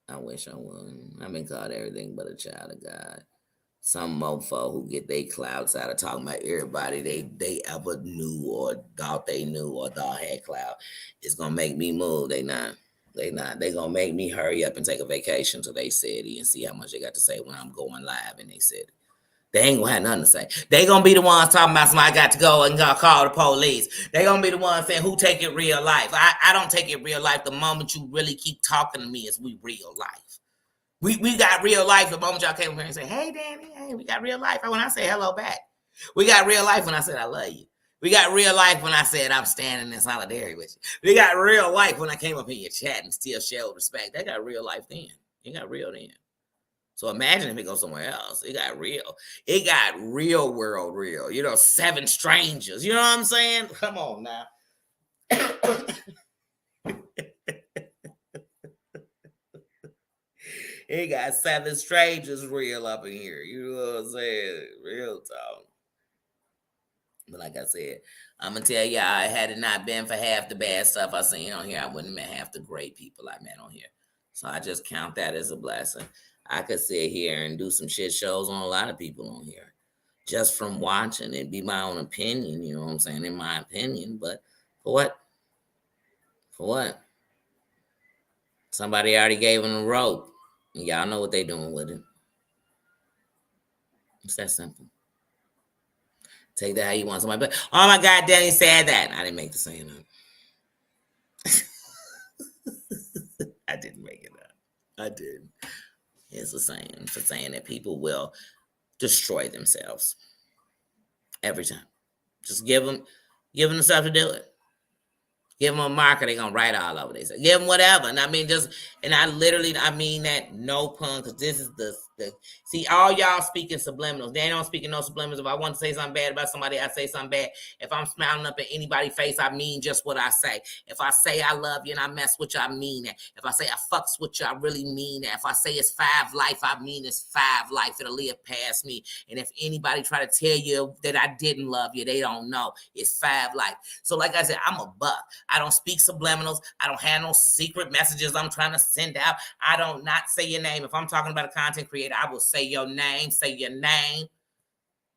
I wish I wouldn't. I've been called everything but a child of God. Some mofo who get their clouds out of talking about everybody they ever knew or thought they knew or thought had clout is gonna make me move. They not. They not. They gonna make me hurry up and take a vacation to they city and see how much they got to say when I'm going live in they city. They ain't gonna have nothing to say. They gonna be the ones talking about somebody got to go and gonna call the police. They gonna be the ones saying who take it real life. I don't take it real life. The moment you really keep talking to me is we real life. We got real life the moment y'all came here and say, hey, Danny, hey, we got real life. When I say hello back. We got real life when I said I love you. We got real life when I said I'm standing in solidarity with you. We got real life when I came up in your chat and still showed respect. They got real life then. You got real then. So imagine if it goes somewhere else. It got real. It got real world real. 7 strangers. You know what I'm saying? Come on now. It got 7 strangers real up in here. You know what I'm saying? Real talk. But like I said, I'm gonna tell y'all, had it not been for half the bad stuff I seen on here, I wouldn't have met half the great people I met on here. So I just count that as a blessing. I could sit here and do some shit shows on a lot of people on here. Just from watching. It'd be my own opinion, you know what I'm saying? In my opinion. But for what? For what? Somebody already gave them a rope. Y'all know what they doing with it. It's that simple. Take that how you want. Somebody, but oh my God, Danny said that. I didn't make the saying up. I didn't make it up. I did. It's a saying for saying that people will destroy themselves every time. Just give them the stuff to do it. Give them a marker, they're gonna write all over this. Give them whatever. And I mean, I mean that no pun, because this is the see, all y'all speaking subliminals. They don't speaking no subliminals. If I want to say something bad about somebody, I say something bad. If I'm smiling up at anybody's face, I mean just what I say. If I say I love you and I mess with you, I mean that. If I say I fucks with you, I really mean that. If I say it's 5 life, I mean it's 5 life. It'll live past me. And if anybody try to tell you that I didn't love you, they don't know. It's 5 life. So like I said, I'm a buck. I don't speak subliminals. I don't have no secret messages I'm trying to send out. I don't not say your name. If I'm talking about a content creator, I will say your name. Say your name.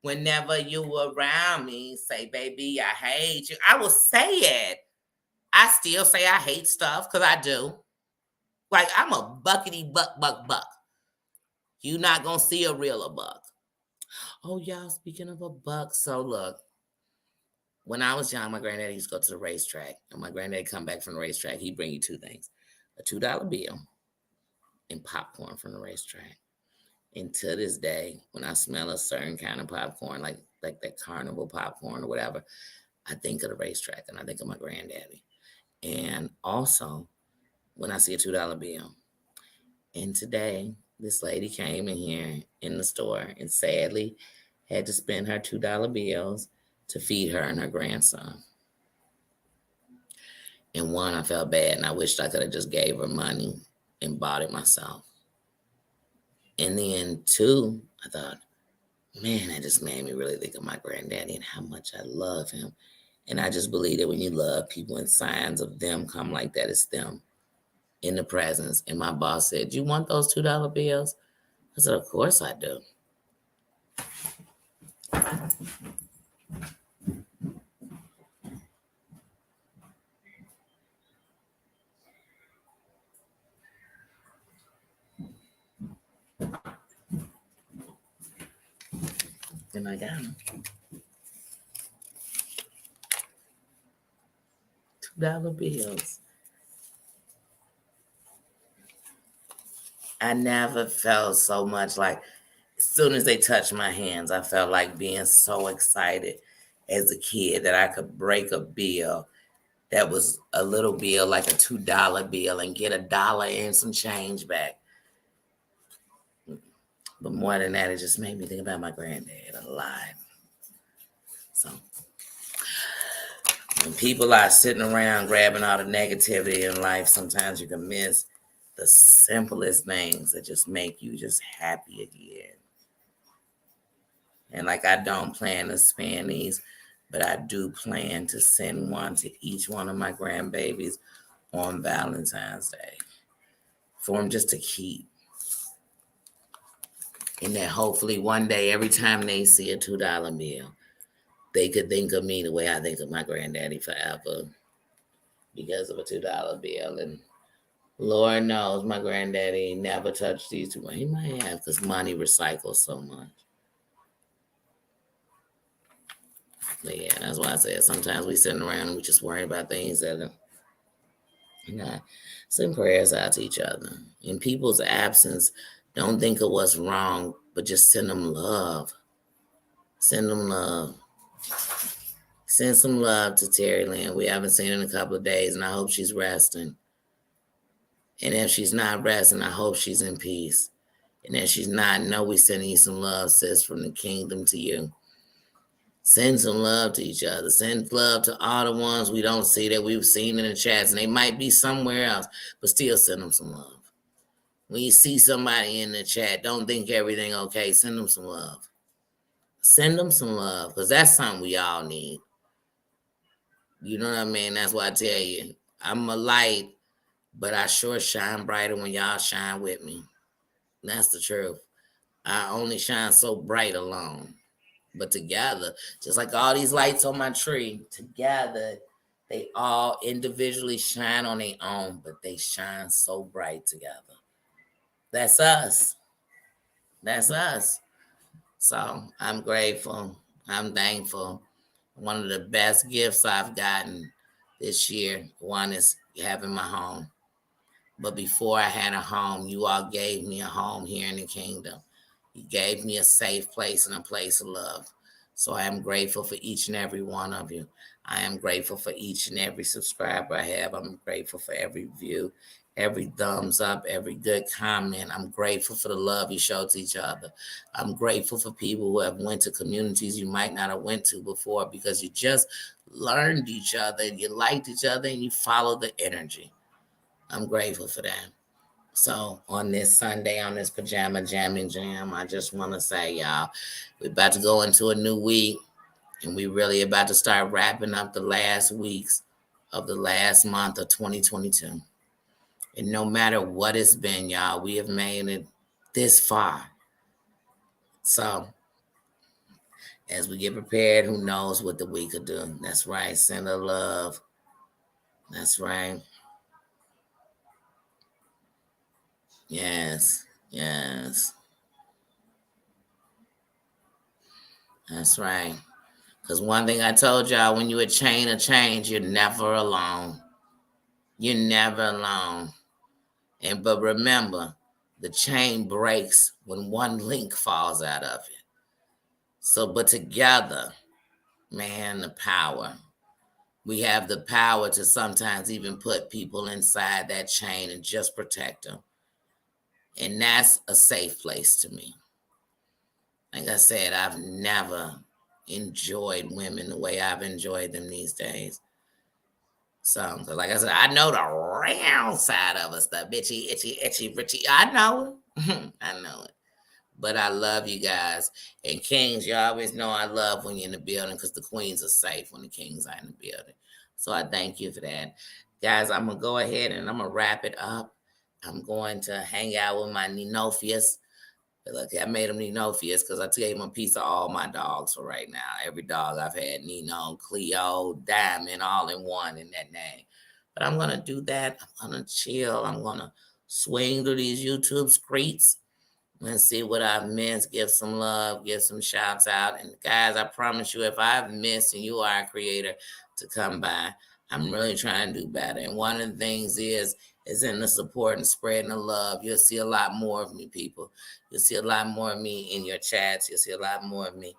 Whenever you around me, say, baby, I hate you. I will say it. I still say I hate stuff because I do. Like, I'm a buckety buck. You not going to see a realer buck. Oh, y'all, speaking of a buck. So, look. When I was young, my granddaddy used to go to the racetrack. And my granddaddy come back from the racetrack, he'd bring you 2 things. A $2 bill and popcorn from the racetrack. And to this day, when I smell a certain kind of popcorn, like that carnival popcorn or whatever, I think of the racetrack and I think of my granddaddy. And also, when I see a $2 bill, and today this lady came in here in the store and sadly had to spend her $2 bills to feed her and her grandson. And one, I felt bad and I wished I could have just gave her money and bought it myself. And then two, I thought, man, that just made me really think of my granddaddy and how much I love him. And I just believe that when you love people and signs of them come like that, it's them in the presence. And my boss said, you want those $2 bills? I said, of course I do. And I got them. $2 bills. I never felt so much like, as soon as they touched my hands, I felt like being so excited as a kid that I could break a bill that was a little bill, like a $2 bill, and get $1 and some change back. But more than that, it just made me think about my granddad alive. So when people are sitting around grabbing all the negativity in life, sometimes you can miss the simplest things that just make you just happy again. And like, I don't plan to spend these, but I do plan to send one to each one of my grandbabies on Valentine's Day for them just to keep. And that hopefully one day, every time they see a $2 bill, they could think of me the way I think of my granddaddy forever because of a $2 bill. And Lord knows my granddaddy never touched these two. He might have, because money recycles so much. But yeah, that's why I said sometimes we sitting around and we just worry about things that are, send prayers out to each other. In people's absence, don't think of what's wrong, but just send them love. Send them love. Send some love to Terry Lynn. We haven't seen her in a couple of days, and I hope she's resting. And if she's not resting, I hope she's in peace. And if she's not, know we sending you some love, sis, from the kingdom to you. Send some love to each other. Send love to all the ones we don't see that we've seen in the chats, and they might be somewhere else, but still send them some love. When you see somebody in the chat, don't think everything okay. Send them some love. Send them some love, because that's something we all need. You know what I mean? That's why I tell you, I'm a light, but I sure shine brighter when y'all shine with me. That's the truth. I only shine so bright alone. But together, just like all these lights on my tree, together, they all individually shine on their own, but they shine so bright together. That's us. That's us. So I'm grateful. I'm thankful. One of the best gifts I've gotten this year, one is having my home. But before I had a home, you all gave me a home here in the kingdom. You gave me a safe place and a place of love. So I am grateful for each and every one of you. I am grateful for each and every subscriber I have. I'm grateful for every view, every thumbs up, every good comment. I'm grateful for the love you show to each other. I'm grateful for people who have went to communities you might not have went to before, because you just learned each other and you liked each other and you followed the energy. I'm grateful for that. So on this Sunday, on this Pajama Jammy Jam, I just want to say, y'all, we're about to go into a new week, and we really about to start wrapping up the last weeks of the last month of 2022. And no matter what it's been, y'all, we have made it this far. So as we get prepared, who knows what the week will do. That's right. Send a love. That's right. Yes. Yes. That's right. Because one thing I told y'all, when you a chain of change, you're never alone. You're never alone. But remember, the chain breaks when one link falls out of it. So, but together, man, the power. We have the power to sometimes even put people inside that chain and just protect them. And that's a safe place to me. Like I said, I've never enjoyed women the way I've enjoyed them these days. So, like I said, I know the round side of us, the bitchy, itchy, itchy, richy. I know it. I know it. But I love you guys. And kings, you always know I love when you're in the building because the queens are safe when the kings are in the building. So I thank you for that. Guys, I'm going to go ahead and I'm going to wrap it up. I'm going to hang out with my Ninofius. Look, I made him Ninofius because I gave him a piece of all my dogs for right now. Every dog I've had, Nino, Cleo, Diamond, all in one in that name. But I'm going to do that. I'm going to chill. I'm going to swing through these YouTube streets and see what I've missed. Give some love, give some shouts out. And guys, I promise you, if I've missed and you are a creator to come by, I'm really trying to do better. And one of the things is in the support and spreading the love. You'll see a lot more of me, people. You'll see a lot more of me in your chats. You'll see a lot more of me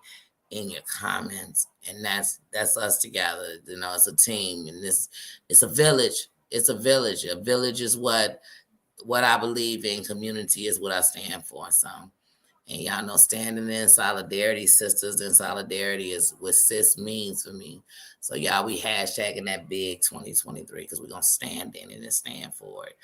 in your comments. And that's us together. You know, it's a team. And it's a village. It's a village. A village is what I believe in. Community is what I stand for. So, and y'all know standing in solidarity, sisters in solidarity is what sis means for me. So y'all, we hashtagging that big 2023 because we're going to stand in it and stand for it.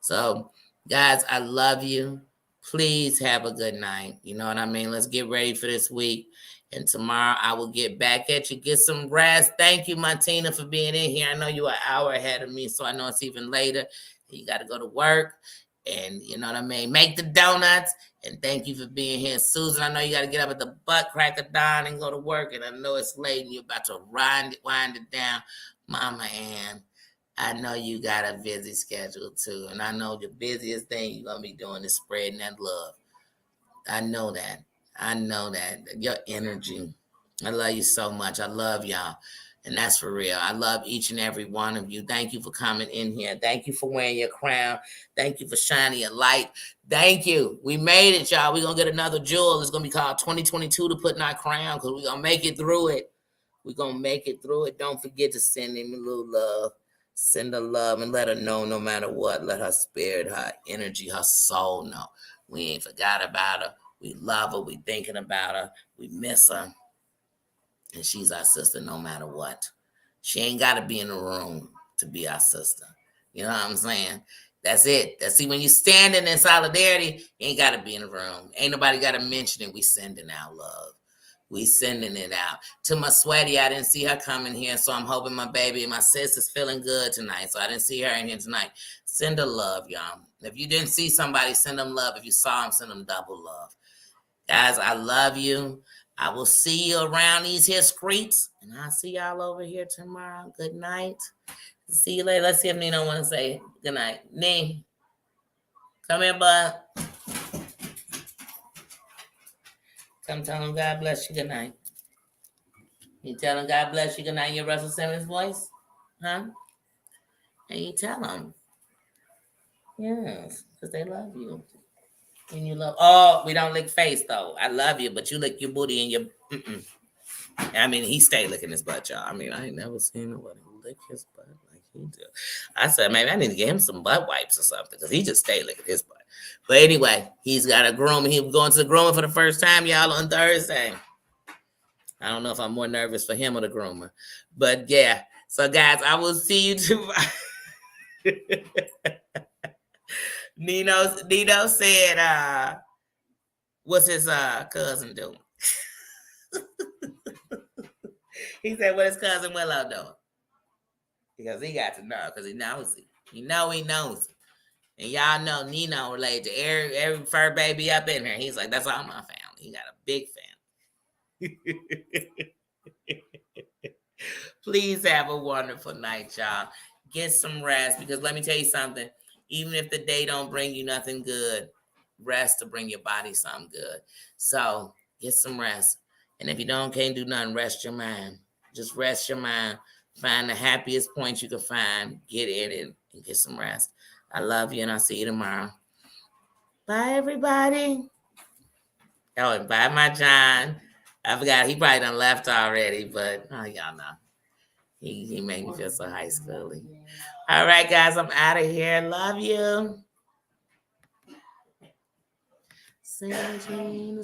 So guys, I love you. Please have a good night. You know what I mean? Let's get ready for this week. And tomorrow I will get back at you. Get some rest. Thank you, Martina, for being in here. I know you're an hour ahead of me, so I know it's even later. You got to go to work. And you know what I mean? Make the donuts. And thank you for being here. Susan, I know you got to get up at the butt crack of dawn and go to work. And I know it's late and you're about to wind it down. Mama Ann, I know you got a busy schedule too. And I know the busiest thing you're going to be doing is spreading that love. I know that. I know that. Your energy. I love you so much. I love y'all. And that's for real. I love each and every one of you. Thank you for coming in here. Thank you for wearing your crown. Thank you for shining your light. Thank you. We made it, y'all. We're going to get another jewel. It's going to be called 2022 to put in our crown because we're going to make it through it. We're going to make it through it. Don't forget to send him a little love. Send her love and let her know no matter what. Let her spirit, her energy, her soul know. We ain't forgot about her. We love her. We thinking about her. We miss her. And she's our sister no matter what. She ain't got to be in the room to be our sister. You know what I'm saying? That's it. See, when you're standing in solidarity, you ain't got to be in the room. Ain't nobody got to mention it. We sending out love. We sending it out. To my sweaty, I didn't see her coming here, so I'm hoping my baby and my sis is feeling good tonight, so I didn't see her in here tonight. Send her love, y'all. If you didn't see somebody, send them love. If you saw them, send them double love. Guys, I love you. I will see you around these here streets, and I'll see y'all over here tomorrow. Good night. See you later. Let's see if Nino want to say good night. Nee, come here, bud. Come tell him God bless you. Good night. You tell him God bless you. Good night in your Russell Simmons voice? Huh? And you tell him. Yes, because they love you. And you love, oh, we don't lick face though. I love you, but you lick your booty and your, I mean, he stayed licking his butt, y'all. I mean, I ain't never seen nobody lick his butt like he did. I said, maybe I need to get him some butt wipes or something because he just stayed licking his butt. But anyway, he's got a groomer. He was going to the groomer for the first time, y'all, on Thursday. I don't know if I'm more nervous for him or the groomer. But yeah. So, guys, I will see you tomorrow. Nino said, what's his cousin doing? He said, what is cousin Willow doing? Because he got to know, because he knows it. He knows it. And y'all know Nino related to every fur baby up in here. He's like, that's all my family. He got a big family. Please have a wonderful night, y'all. Get some rest, because let me tell you something. Even if the day don't bring you nothing good, rest to bring your body something good. So get some rest. And if you can't do nothing, rest your mind. Just rest your mind. Find the happiest point you can find. Get in it and get some rest. I love you, and I'll see you tomorrow. Bye, everybody. Oh, and bye, my John. I forgot he probably done left already, but y'all know. He made me feel so high schooly. All right, guys, I'm out of here. Love you.